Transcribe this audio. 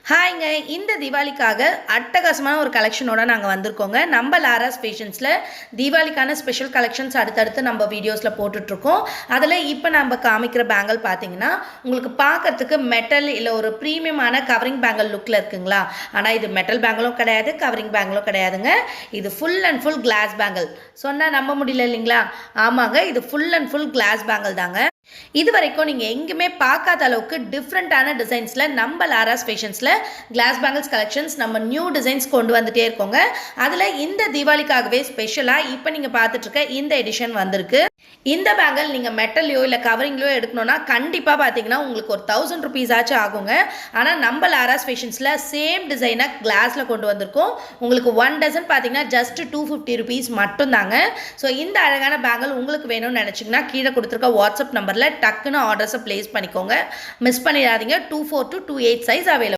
ஹாய்ங்க, இந்த தீபாவளிக்காக அட்டகாசமான ஒரு கலெக்ஷனோட நாங்கள் வந்திருக்கோங்க. நம்ம லாராஸ் ஃபேஷன்ஸில் தீபாவளிக்கான ஸ்பெஷல் கலெக்ஷன்ஸ் அடுத்தடுத்து நம்ம வீடியோஸில் போட்டுட்ருக்கோம். அதில் இப்போ நம்ம காமிக்கிற பேங்கிள் பார்த்தீங்கன்னா உங்களுக்கு பார்க்கறதுக்கு மெட்டல் இல்லை ஒரு ப்ரீமியமான கவரிங் பேங்கிள் லுக்கில் இருக்குங்களா. ஆனால் இது மெட்டல் பேங்கிளும் கிடையாது, கவரிங் பேங்கிளும் கிடையாதுங்க. இது full and full glass bangle. சொன்னால் நம்ப முடியல இல்லைங்களா? ஆமாங்க, இது full and full glass bangle தாங்க. இது வரைக்கும் நீங்கள் எங்குமே பார்க்காத அளவுக்கு டிஃப்ரெண்ட்டான டிசைன்ஸில் நம்ம லாராஸ் ஃபேஷன்ஸில் கிளாஸ் பேங்கிள்ஸ் கலெக்ஷன்ஸ் நம்ம நியூ டிசைன்ஸ் கொண்டு வந்துட்டே இருக்கோங்க. அதில் இந்த தீபாவளிக்காகவே ஸ்பெஷலாக இப்போ நீங்கள் பார்த்துட்ருக்க இந்த எடிஷன் வந்திருக்கு. இந்த பேங்கிள் நீங்கள் மெட்டல்லையோ இல்லை கவரிங்லையோ எடுக்கணும்னா கண்டிப்பாக பார்த்தீங்கன்னா உங்களுக்கு ஒரு 1000 rupees ஆச்சும் ஆகுங்க. ஆனால் நம்ம லாராஸ் ஃபேஷன்ஸில் சேம் டிசைனை கிளாஸில் கொண்டு வந்திருக்கோம். உங்களுக்கு 1 டசன் பார்த்தீங்கன்னா ஜஸ்ட் 250 rupees மட்டும்தாங்க. ஸோ இந்த அழகான பேங்கிள் உங்களுக்கு வேணும்னு நினச்சிங்கன்னா கீழே கொடுத்துருக்க வாட்ஸ்அப் நம்பரில் டக்குன்னு ஆர்டர்ஸை ப்ளேஸ் பண்ணிக்கோங்க. மிஸ் பண்ணிடாதீங்க. 24 to 28 சைஸ் அவைலபிள்.